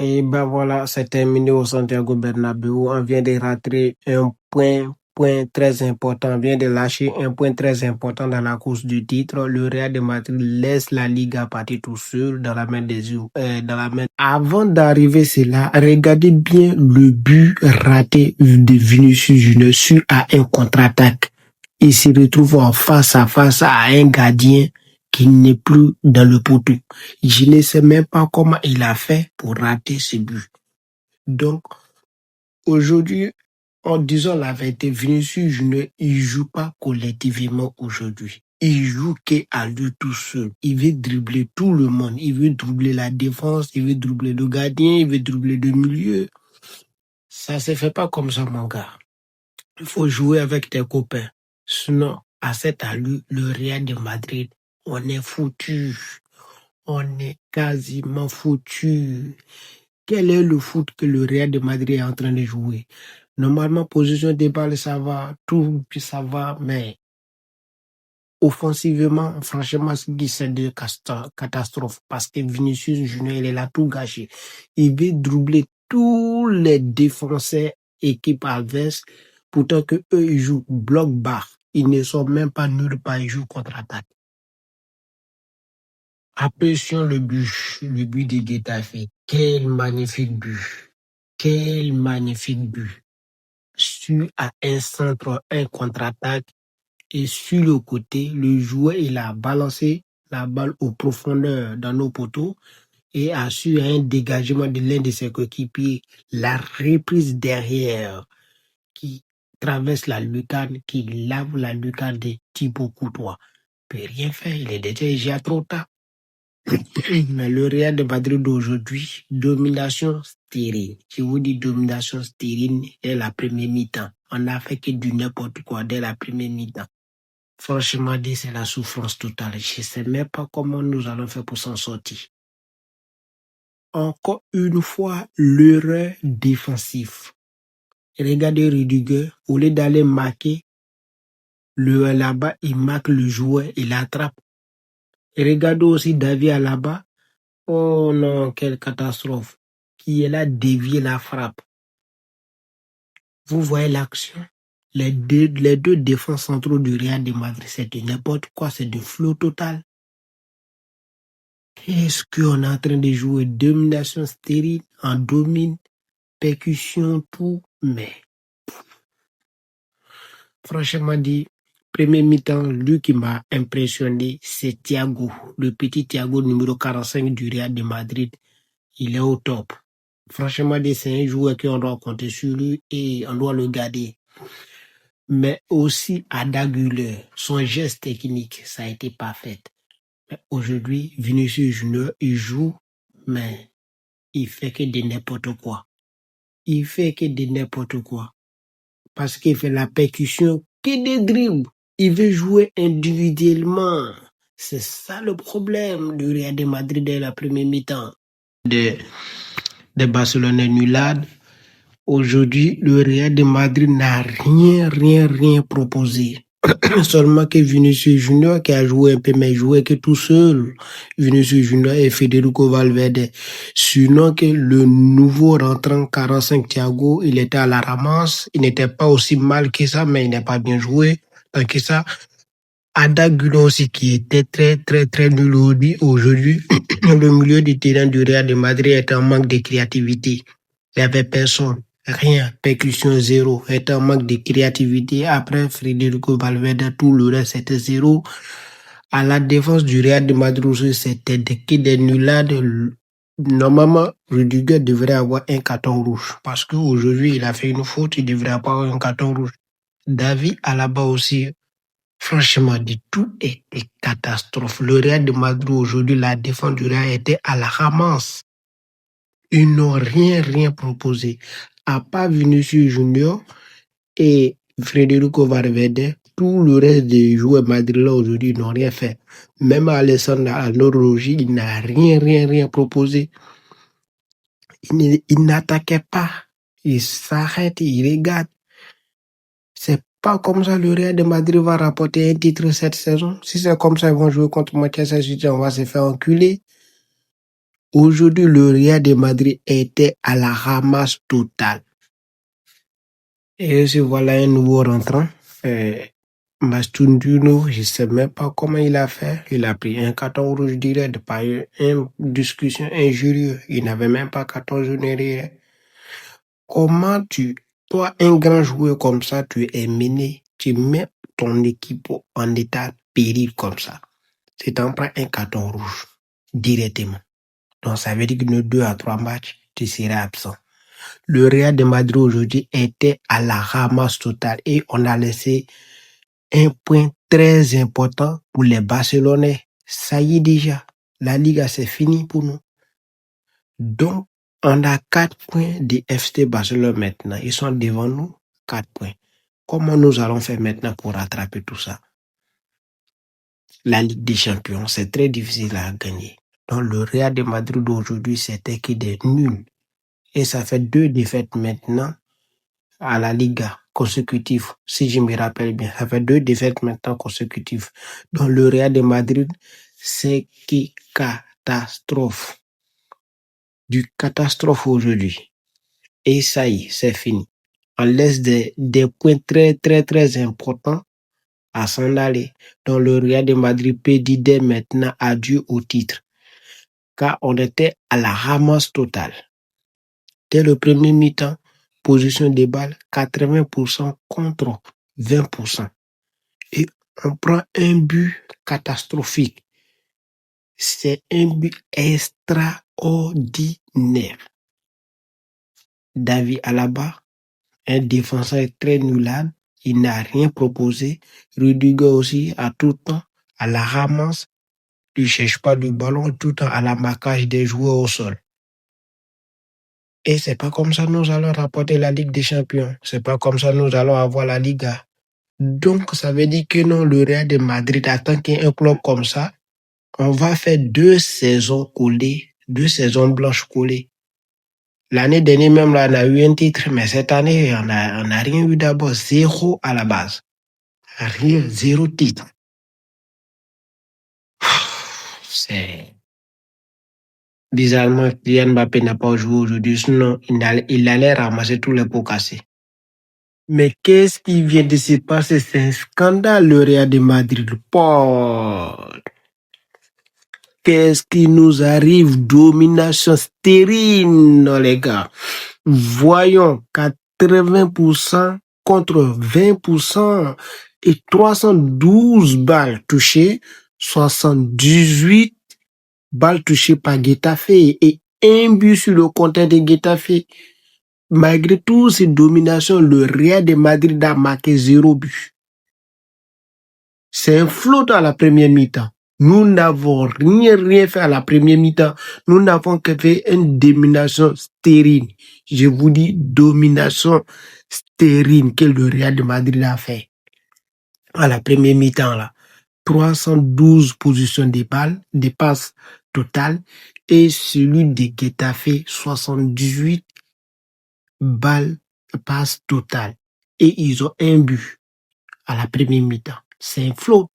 Et ben voilà, c'est terminé au Santiago Bernabéu. On vient de rater point très important. On vient de lâcher un point très important dans la course du titre. Le Real de Madrid laisse la Liga partir tout seul dans la main dans la main. Avant d'arriver cela, regardez bien le but raté de Vinicius Junior sur à un contre-attaque. Il se retrouve en face à un gardien qui n'est plus dans le poteau. Je ne sais même pas comment il a fait pour rater ce but. Donc, aujourd'hui, en disant la vérité, Vinicius Junior, il joue pas collectivement aujourd'hui. Il joue qu'à lui tout seul. Il veut dribbler tout le monde. Il veut dribbler la défense, il veut dribbler le gardien, il veut dribbler le milieu. Ça se fait pas comme ça, mon gars. Il faut jouer avec tes copains. Sinon, à cet allure, le Real de Madrid, on est foutu. On est quasiment foutu. Quel est le foot que le Real de Madrid est en train de jouer? Normalement, position de balle, ça va, tout, puis ça va, mais offensivement, franchement, c'est de catastrophe parce que Vinicius Junior, il est là tout gâché. Il veut doubler tous les défenseurs équipe adverse, pourtant que eux, ils jouent bloc bas. Ils ne sont même pas nuls part, ils jouent contre-attaque. Apprécions le but de Getafe. Quel magnifique but. Quel magnifique but. Sur à un centre, un contre-attaque, et sur le côté, le joueur, il a balancé la balle aux profondeurs dans nos poteaux et a su un dégagement de l'un de ses coéquipiers, la reprise derrière qui traverse la lucarne, qui lave la lucarne de Thibaut Courtois. Il ne peut rien faire, il est déjà trop tard. Mais le Real de Madrid d'aujourd'hui, domination stérile. Je vous dis domination stérile dès la première mi-temps. On n'a fait que du n'importe quoi dès la première mi-temps. Franchement dit, c'est la souffrance totale. Je ne sais même pas comment nous allons faire pour s'en sortir. Encore une fois, l'erreur défensive. Regardez Rudiger, au lieu d'aller marquer, là-bas, il marque le joueur, il l'attrape. Regardez aussi David Alaba. Oh non, quelle catastrophe. Qui est là dévier la frappe. Vous voyez l'action? Les deux défenses centraux du Real de Madrid, c'est de n'importe quoi, c'est de flou total. Qu'est-ce qu'on est en train de jouer? Domination stérile, en domine, percussion, tout, mais franchement dit, premier mi-temps, lui qui m'a impressionné, c'est Thiago, le petit Thiago numéro 45 du Real de Madrid. Il est au top. Franchement dit, c'est un joueur qu'on doit compter sur lui et on doit le garder. Mais aussi Ada Güler, son geste technique, ça a été parfait. Aujourd'hui, Vinicius Junior, il joue, mais il fait que de n'importe quoi. Il fait que de n'importe quoi. Parce qu'il fait la percussion que des dribbles. Il veut jouer individuellement. C'est ça le problème du Real de Madrid dès la première mi-temps. Des Barcelonais nulades. Aujourd'hui, le Real de Madrid n'a rien proposé. Seulement que Vinicius Junior qui a joué un peu, mais joué que tout seul. Vinicius Junior et Federico Valverde. Sinon que le nouveau rentrant 45 Thiago, il était à la ramasse. Il n'était pas aussi mal que ça, mais il n'a pas bien joué. Donc ça, Ada Güler aussi qui était très nul aujourd'hui. Le milieu du terrain du Real de Madrid était en manque de créativité. Il n'y avait personne. Rien, percussion zéro, était un manque de créativité. Après Federico Valverde, tout le reste c'était zéro. À la défense du Real de Madrid, c'était que des nulades. Normalement, Rudiger devrait avoir un carton rouge parce qu'aujourd'hui il a fait une faute, il devrait avoir un carton rouge. David Alaba aussi, franchement, dit tout était catastrophe. Le Real de Madrid aujourd'hui, la défense du Real était à la ramasse. Ils n'ont rien proposé. À part Vinicius Junior et Federico Valverde, tout le reste des joueurs madrilènes aujourd'hui n'ont rien fait. Même Alessandro Arnautovic, il n'a rien proposé. Il n'attaquait pas. Il s'arrête, il regarde. C'est pas comme ça le Real de Madrid va rapporter un titre cette saison. Si c'est comme ça, ils vont jouer contre Manchester City, on va se faire enculer. Aujourd'hui, le Real de Madrid était à la ramasse totale. Et aussi, voilà un nouveau rentrant. Mastunduno, je ne sais même pas comment il a fait. Il a pris un carton rouge direct par une discussion injurieuse. Il n'avait même pas carton jaune derrière. Comment toi, un grand joueur comme ça, tu es mené, tu mets ton équipe en état péril comme ça. Tu t'en prends un carton rouge directement. Donc, ça veut dire que nos 2 à 3 matchs, tu serais absent. Le Real de Madrid aujourd'hui était à la ramasse totale et on a laissé un point très important pour les Barcelonais. Ça y est déjà, la Liga c'est fini pour nous. Donc, on a 4 points de FC Barcelone maintenant. Ils sont devant nous, 4 points. Comment nous allons faire maintenant pour rattraper tout ça? La Ligue des Champions, c'est très difficile à gagner. Donc, le Real de Madrid d'aujourd'hui, c'était qui des nuls. Et ça fait 2 défaites maintenant à la Liga consécutives. Si je me rappelle bien, ça fait 2 défaites maintenant consécutives. Donc, le Real de Madrid, c'est qui catastrophe. Du catastrophe aujourd'hui. Et ça y est, c'est fini. On laisse des points très, très, très importants à s'en aller. Donc, le Real de Madrid peut dire dès maintenant adieu au titre. Car on était à la ramasse totale. Dès le premier mi-temps, position des balles, 80% contre 20%. Et on prend un but catastrophique. C'est un but extraordinaire. David Alaba, un défenseur très nulard, il n'a rien proposé. Rudiger aussi, à tout temps, à la ramasse, il ne cherche pas du ballon, tout le temps à la marquage des joueurs au sol. Et c'est pas comme ça nous allons rapporter la Ligue des Champions. C'est pas comme ça nous allons avoir la Liga. Donc, ça veut dire que non, le Real de Madrid, attend qu'il y ait un club comme ça, on va faire 2 saisons collées, 2 saisons blanches collées. L'année dernière, même là, on a eu un titre, mais cette année, on a rien eu d'abord. 0 à la base. Rien, 0 titre. C'est... Bizarrement, Kylian Mbappé n'a pas joué aujourd'hui, sinon il allait ramasser tous les pots cassés. Mais qu'est-ce qui vient de se passer? C'est un scandale, le Real de Madrid. Paul. Qu'est-ce qui nous arrive? Domination stérile, les gars. Voyons, 80% contre 20% et 312 balles touchées, 78 balles touchées par Getafe et un but sur le compteur de Getafe. Malgré toutes ces dominations, le Real de Madrid a marqué 0 but. C'est un flot à la première mi-temps. Nous n'avons rien fait à la première mi-temps. Nous n'avons que fait une domination stérile. Je vous dis domination stérile que le Real de Madrid a fait. À la première mi-temps, là, 312 positions de balles, des passes totales, et celui de Getafe, 78 balles, passes totales. Et ils ont un but à la première mi-temps. C'est un flot.